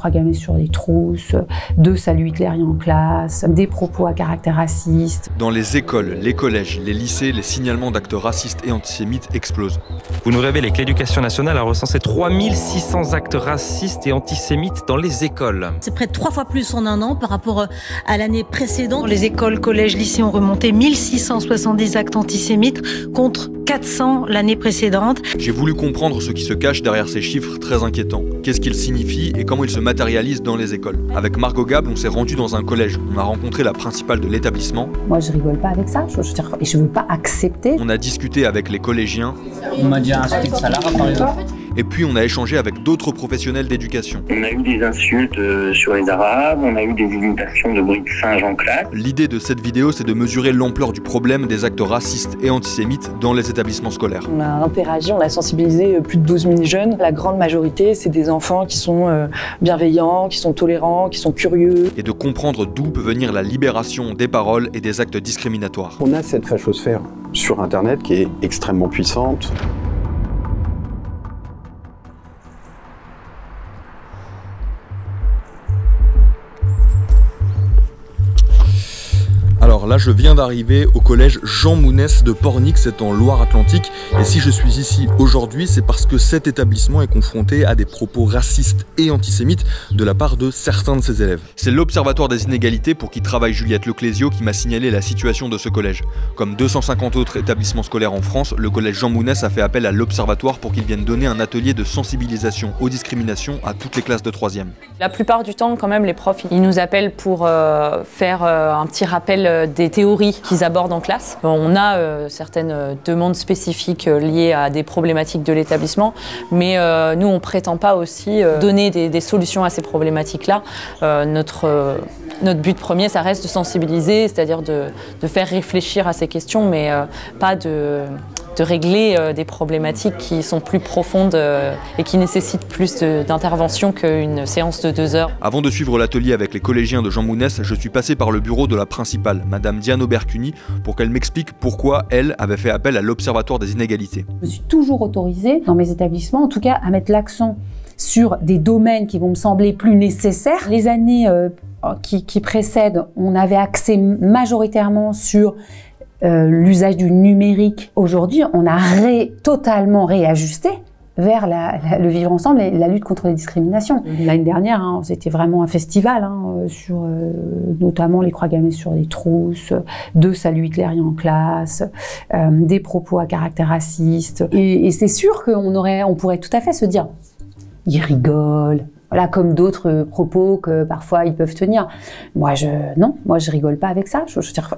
croix gammées sur les trousses, de salut hitlérien en classe, des propos à caractère raciste. Dans les écoles, les collèges, les lycées, les signalements d'actes racistes et antisémites explosent. Vous nous révélez que l'Éducation nationale a recensé 3600 actes racistes et antisémites dans les écoles. C'est près de 3 fois plus en un an par rapport à l'année précédente. Les écoles, collèges, lycées ont remonté 1670 actes antisémites contre 400 l'année précédente. J'ai voulu comprendre ce qui se cache derrière ces chiffres très inquiétants. Qu'est-ce qu'ils signifient et comment ils se matérialisent dans les écoles. Avec Margot Gable, on s'est rendu dans un collège. On a rencontré la principale de l'établissement. Moi, je rigole pas avec ça. Et je veux pas accepter. On a discuté avec les collégiens. On m'a dit insulte Salara par exemple. Et puis on a échangé avec d'autres professionnels d'éducation. On a eu des insultes sur les Arabes, on a eu des imitations de bruit de singe en classe. L'idée de cette vidéo, c'est de mesurer l'ampleur du problème des actes racistes et antisémites dans les établissements scolaires. On a interagi, on a sensibilisé plus de 12 000 jeunes. La grande majorité, c'est des enfants qui sont bienveillants, qui sont tolérants, qui sont curieux. Et de comprendre d'où peut venir la libération des paroles et des actes discriminatoires. On a cette fachosphère sur Internet qui est extrêmement puissante. Alors là, je viens d'arriver au collège Jean Mounès de Pornic, c'est en Loire-Atlantique. Et si je suis ici aujourd'hui, c'est parce que cet établissement est confronté à des propos racistes et antisémites de la part de certains de ses élèves. C'est l'Observatoire des inégalités pour qui travaille Juliette Leclésio qui m'a signalé la situation de ce collège. Comme 250 autres établissements scolaires en France, le collège Jean Mounès a fait appel à l'Observatoire pour qu'il vienne donner un atelier de sensibilisation aux discriminations à toutes les classes de 3e. La plupart du temps, quand même, les profs, ils nous appellent pour faire un petit rappel des théories qu'ils abordent en classe. On a certaines demandes spécifiques liées à des problématiques de l'établissement, mais nous, on ne prétend pas aussi donner des solutions à ces problématiques-là. Notre but premier, ça reste de sensibiliser, c'est-à-dire de faire réfléchir à ces questions, mais pas de régler des problématiques qui sont plus profondes et qui nécessitent plus d'intervention qu'une séance de 2 heures. Avant de suivre l'atelier avec les collégiens de Jean Mounès, je suis passé par le bureau de la principale, Madame Diane Aubercuni, pour qu'elle m'explique pourquoi elle avait fait appel à l'Observatoire des inégalités. Je suis toujours autorisée, dans mes établissements, en tout cas, à mettre l'accent sur des domaines qui vont me sembler plus nécessaires. Les années qui précèdent, on avait axé majoritairement sur l'usage du numérique. Aujourd'hui, on a totalement réajusté vers le vivre ensemble et la lutte contre les discriminations. L'année dernière, c'était vraiment un festival sur notamment les croix gammées sur les trousses, de salut hitlérien en classe, des propos à caractère raciste. Et c'est sûr qu'on pourrait tout à fait se dire, ils rigolent. Voilà, comme d'autres propos que parfois ils peuvent tenir. Moi, je rigole pas avec ça.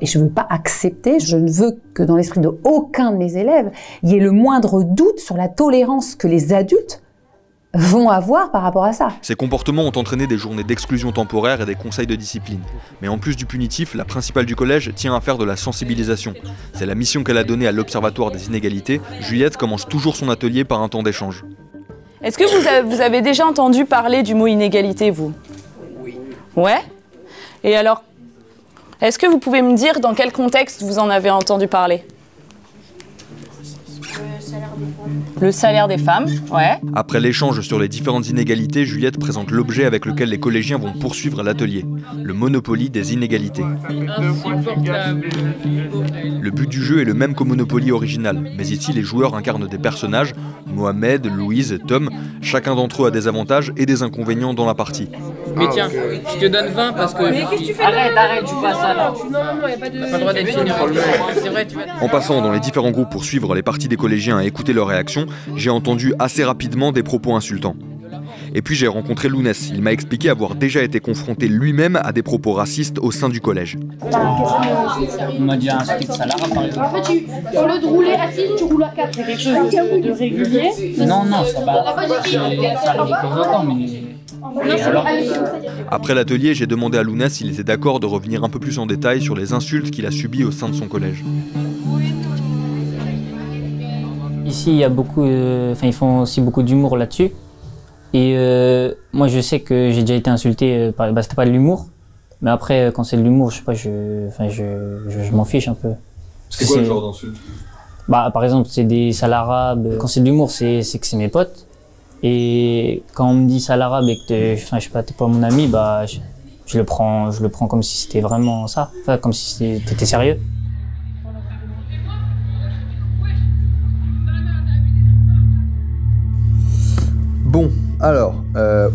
Et je veux pas accepter. Je ne veux que dans l'esprit de aucun de mes élèves, il y ait le moindre doute sur la tolérance que les adultes vont avoir par rapport à ça. Ces comportements ont entraîné des journées d'exclusion temporaire et des conseils de discipline. Mais en plus du punitif, la principale du collège tient à faire de la sensibilisation. C'est la mission qu'elle a donnée à l'Observatoire des inégalités. Juliette commence toujours son atelier par un temps d'échange. Est-ce que vous avez déjà entendu parler du mot inégalité, vous? Oui. Ouais? Et alors, est-ce que vous pouvez me dire dans quel contexte vous en avez entendu parler? Le salaire des femmes, ouais. Après l'échange sur les différentes inégalités, Juliette présente l'objet avec lequel les collégiens vont poursuivre l'atelier, le Monopoly des inégalités. Le but du jeu est le même qu'au Monopoly original, mais ici les joueurs incarnent des personnages, Mohamed, Louise, Tom, chacun d'entre eux a des avantages et des inconvénients dans la partie. Mais tiens, je te donne 20 parce que... Mais qu'est-ce que tu fais? Arrête, tu passes ça là. Non, y a pas de... T'as pas le droit d'être généreux. C'est vrai, tu vas... En passant dans les différents groupes pour suivre les parties des collégiens et écouter leurs réactions, j'ai entendu assez rapidement des propos insultants. Et puis j'ai rencontré Lounès, il m'a expliqué avoir déjà été confronté lui-même à des propos racistes au sein du collège. On m'a dit insulte Salara par exemple. En fait, au lieu de rouler raciste, tu roules à 4. C'est quelque chose de régulier. Non, ça va. Ça arrive de temps en temps, mais... Après l'atelier, j'ai demandé à Lounès s'il était d'accord de revenir un peu plus en détail sur les insultes qu'il a subies au sein de son collège. Ici, il y a beaucoup, ils font aussi beaucoup d'humour là-dessus. Et moi, je sais que j'ai déjà été insulté. C'était pas de l'humour, mais après, quand c'est de l'humour, je sais pas, je m'en fiche un peu. C'est quoi le genre d'insulte? Par exemple, c'est des sales arabes. Quand c'est de l'humour, c'est que c'est mes potes. Et quand on me dit ça à l'arabe et que je sais pas, t'es pas mon ami, bah je le prends comme si c'était vraiment ça, enfin comme si t'étais sérieux. Bon, alors,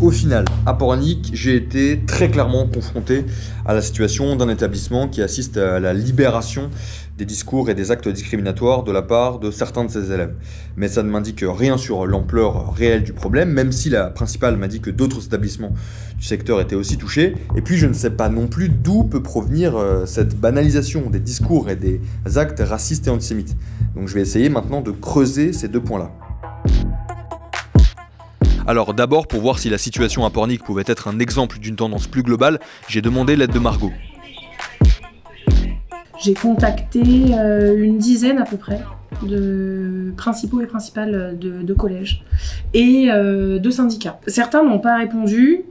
au final, à Pornic, j'ai été très clairement confronté à la situation d'un établissement qui assiste à la libération des discours et des actes discriminatoires de la part de certains de ses élèves. Mais ça ne m'indique rien sur l'ampleur réelle du problème, même si la principale m'a dit que d'autres établissements du secteur étaient aussi touchés. Et puis je ne sais pas non plus d'où peut provenir cette banalisation des discours et des actes racistes et antisémites. Donc je vais essayer maintenant de creuser ces deux points-là. Alors d'abord, pour voir si la situation à Pornic pouvait être un exemple d'une tendance plus globale, j'ai demandé l'aide de Margot. J'ai contacté une dizaine à peu près de principaux et principales de collèges et de syndicats. Certains n'ont pas répondu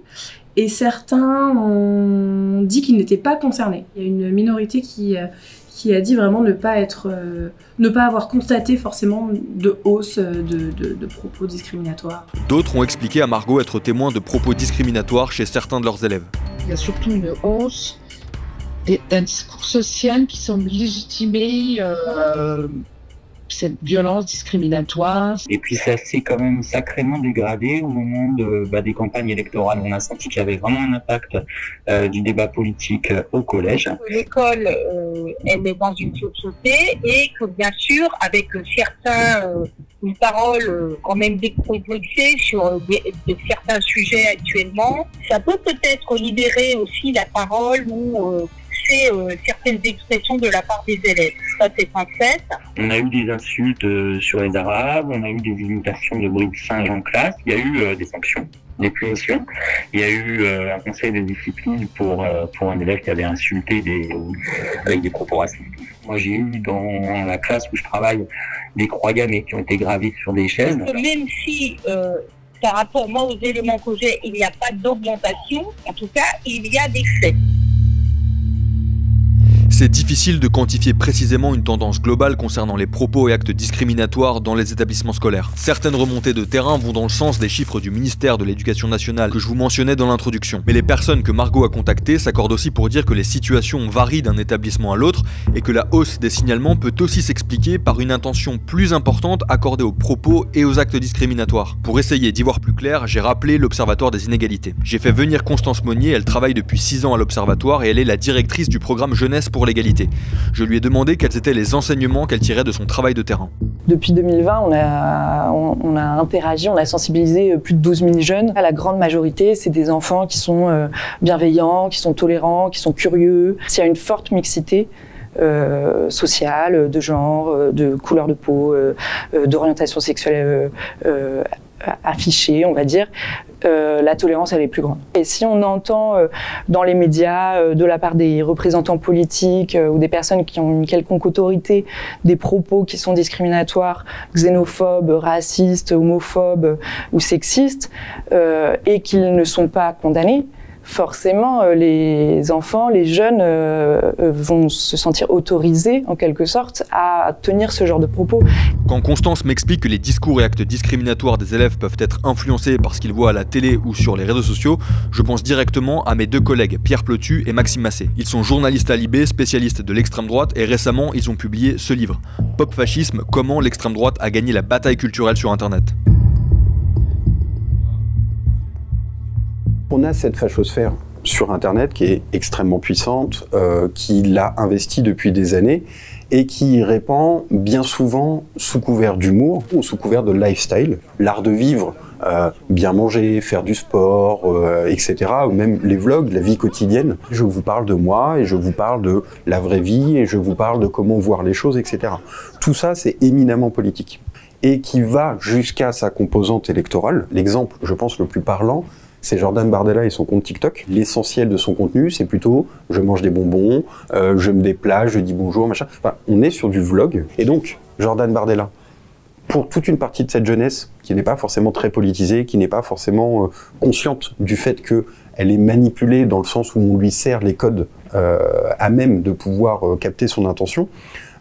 et certains ont dit qu'ils n'étaient pas concernés. Il y a une minorité qui a dit vraiment ne pas avoir constaté forcément de hausse de propos discriminatoires. D'autres ont expliqué à Margot être témoins de propos discriminatoires chez certains de leurs élèves. Il y a surtout une hausse d'un discours social qui semble légitimer cette violence discriminatoire. Et puis ça s'est quand même sacrément dégradé au moment des campagnes électorales. On a senti qu'il y avait vraiment un impact du débat politique au collège. L'école, elle est dans une société et que bien sûr, avec une parole quand même décomplexée sur certains sujets actuellement, ça peut peut-être libérer aussi la parole ou certaines expressions de la part des élèves. Ça, c'est un fait. On a eu des insultes sur les Arabes, on a eu des imitations de bruit de singe en classe, il y a eu des sanctions, des punitions. Il y a eu un conseil de discipline pour un élève qui avait insulté avec des propos racistes. Moi, j'ai eu dans la classe où je travaille des croix gammées qui ont été gravées sur des chaises. Même si par rapport aux éléments que j'ai, il n'y a pas d'augmentation, en tout cas, il y a des faits. C'est difficile de quantifier précisément une tendance globale concernant les propos et actes discriminatoires dans les établissements scolaires. Certaines remontées de terrain vont dans le sens des chiffres du ministère de l'Éducation nationale que je vous mentionnais dans l'introduction. Mais les personnes que Margot a contactées s'accordent aussi pour dire que les situations varient d'un établissement à l'autre et que la hausse des signalements peut aussi s'expliquer par une attention plus importante accordée aux propos et aux actes discriminatoires. Pour essayer d'y voir plus clair, j'ai rappelé l'Observatoire des inégalités. J'ai fait venir Constance Monnier, elle travaille depuis 6 ans à l'Observatoire et elle est la directrice du programme Jeunesse pour l'égalité. Je lui ai demandé quels étaient les enseignements qu'elle tirait de son travail de terrain. Depuis 2020, on a interagi, on a sensibilisé plus de 12 000 jeunes. La grande majorité, c'est des enfants qui sont bienveillants, qui sont tolérants, qui sont curieux. Il y a une forte mixité sociale, de genre, de couleur de peau, d'orientation sexuelle affichée, on va dire. La tolérance, elle est plus grande. Et si on entend dans les médias, de la part des représentants politiques ou des personnes qui ont une quelconque autorité, des propos qui sont discriminatoires, xénophobes, racistes, homophobes ou sexistes, et qu'ils ne sont pas condamnés, forcément, les enfants, les jeunes vont se sentir autorisés, en quelque sorte, à tenir ce genre de propos. Quand Constance m'explique que les discours et actes discriminatoires des élèves peuvent être influencés par ce qu'ils voient à la télé ou sur les réseaux sociaux, je pense directement à mes deux collègues, Pierre Plotu et Maxime Massé. Ils sont journalistes à l'IB, spécialistes de l'extrême droite, et récemment, ils ont publié ce livre, Pop Fascisme, comment l'extrême droite a gagné la bataille culturelle sur Internet. On a cette fachosphère sur Internet qui est extrêmement puissante, qui l'a investie depuis des années et qui répand bien souvent sous couvert d'humour ou sous couvert de lifestyle, l'art de vivre, bien manger, faire du sport, etc. Ou même les vlogs, la vie quotidienne. Je vous parle de moi et je vous parle de la vraie vie et je vous parle de comment voir les choses, etc. Tout ça, c'est éminemment politique et qui va jusqu'à sa composante électorale. L'exemple, je pense, le plus parlant, c'est Jordan Bardella et son compte TikTok. L'essentiel de son contenu, c'est plutôt je mange des bonbons, je me déplace, je dis bonjour, machin. Enfin, on est sur du vlog. Et donc, Jordan Bardella, pour toute une partie de cette jeunesse qui n'est pas forcément très politisée, qui n'est pas forcément consciente du fait qu'elle est manipulée dans le sens où on lui sert les codes à même de pouvoir capter son intention,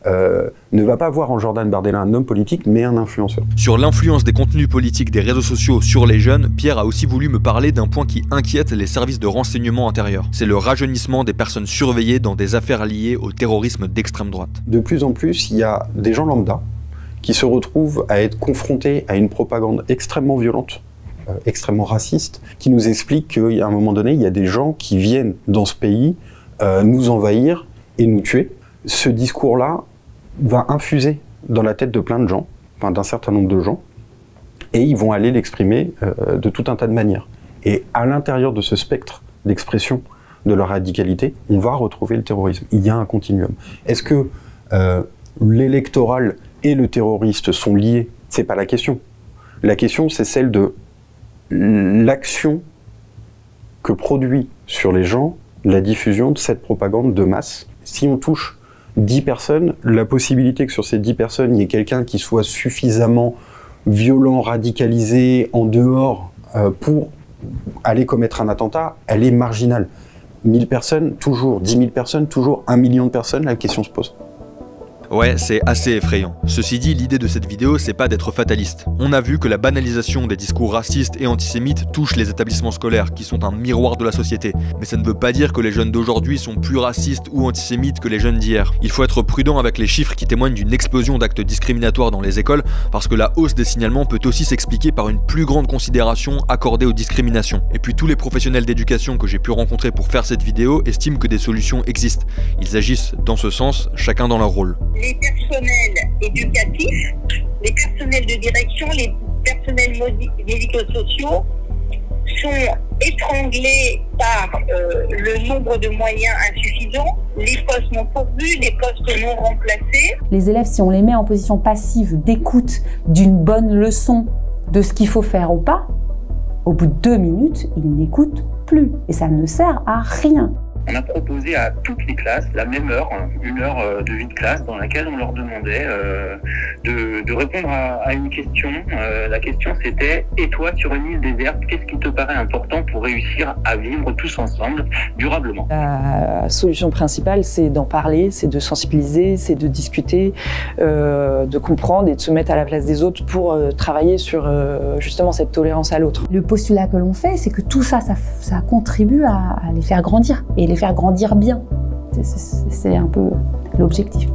ne va pas voir en Jordan Bardella un homme politique, mais un influenceur. Sur l'influence des contenus politiques des réseaux sociaux sur les jeunes, Pierre a aussi voulu me parler d'un point qui inquiète les services de renseignement intérieur. C'est le rajeunissement des personnes surveillées dans des affaires liées au terrorisme d'extrême droite. De plus en plus, il y a des gens lambda qui se retrouvent à être confrontés à une propagande extrêmement violente, extrêmement raciste, qui nous explique qu'à un moment donné, il y a des gens qui viennent dans ce pays nous envahir et nous tuer. Ce discours-là va infuser dans la tête de plein de gens, enfin d'un certain nombre de gens, et ils vont aller l'exprimer de tout un tas de manières. Et à l'intérieur de ce spectre d'expression de leur radicalité, on va retrouver le terrorisme. Il y a un continuum. Est-ce que l'électoral et le terroriste sont liés? C'est pas la question. La question, c'est celle de l'action que produit sur les gens la diffusion de cette propagande de masse. Si on touche 10 personnes, la possibilité que sur ces 10 personnes, il y ait quelqu'un qui soit suffisamment violent, radicalisé, en dehors, pour aller commettre un attentat, elle est marginale. 1000 personnes, toujours. 10 000 personnes, toujours. 1 million de personnes, la question se pose. Ouais, c'est assez effrayant. Ceci dit, l'idée de cette vidéo, c'est pas d'être fataliste. On a vu que la banalisation des discours racistes et antisémites touche les établissements scolaires, qui sont un miroir de la société. Mais ça ne veut pas dire que les jeunes d'aujourd'hui sont plus racistes ou antisémites que les jeunes d'hier. Il faut être prudent avec les chiffres qui témoignent d'une explosion d'actes discriminatoires dans les écoles, parce que la hausse des signalements peut aussi s'expliquer par une plus grande considération accordée aux discriminations. Et puis tous les professionnels d'éducation que j'ai pu rencontrer pour faire cette vidéo estiment que des solutions existent. Ils agissent dans ce sens, chacun dans leur rôle. Les personnels éducatifs, les personnels de direction, les personnels médico-sociaux sont étranglés par le nombre de moyens insuffisants, les postes non pourvus, les postes non remplacés. Les élèves, si on les met en position passive d'écoute d'une bonne leçon de ce qu'il faut faire ou pas, au bout de 2 minutes, ils n'écoutent plus et ça ne sert à rien. On a proposé à toutes les classes la même heure, une heure de vie de classe, dans laquelle on leur demandait de répondre à une question. La question c'était « Et toi, sur une île déserte, qu'est-ce qui te paraît important pour réussir à vivre tous ensemble durablement ?» La solution principale, c'est d'en parler, c'est de sensibiliser, c'est de discuter, de comprendre et de se mettre à la place des autres pour travailler sur justement cette tolérance à l'autre. Le postulat que l'on fait, c'est que tout ça, ça contribue à les faire grandir. Et les faire grandir bien. C'est un peu l'objectif.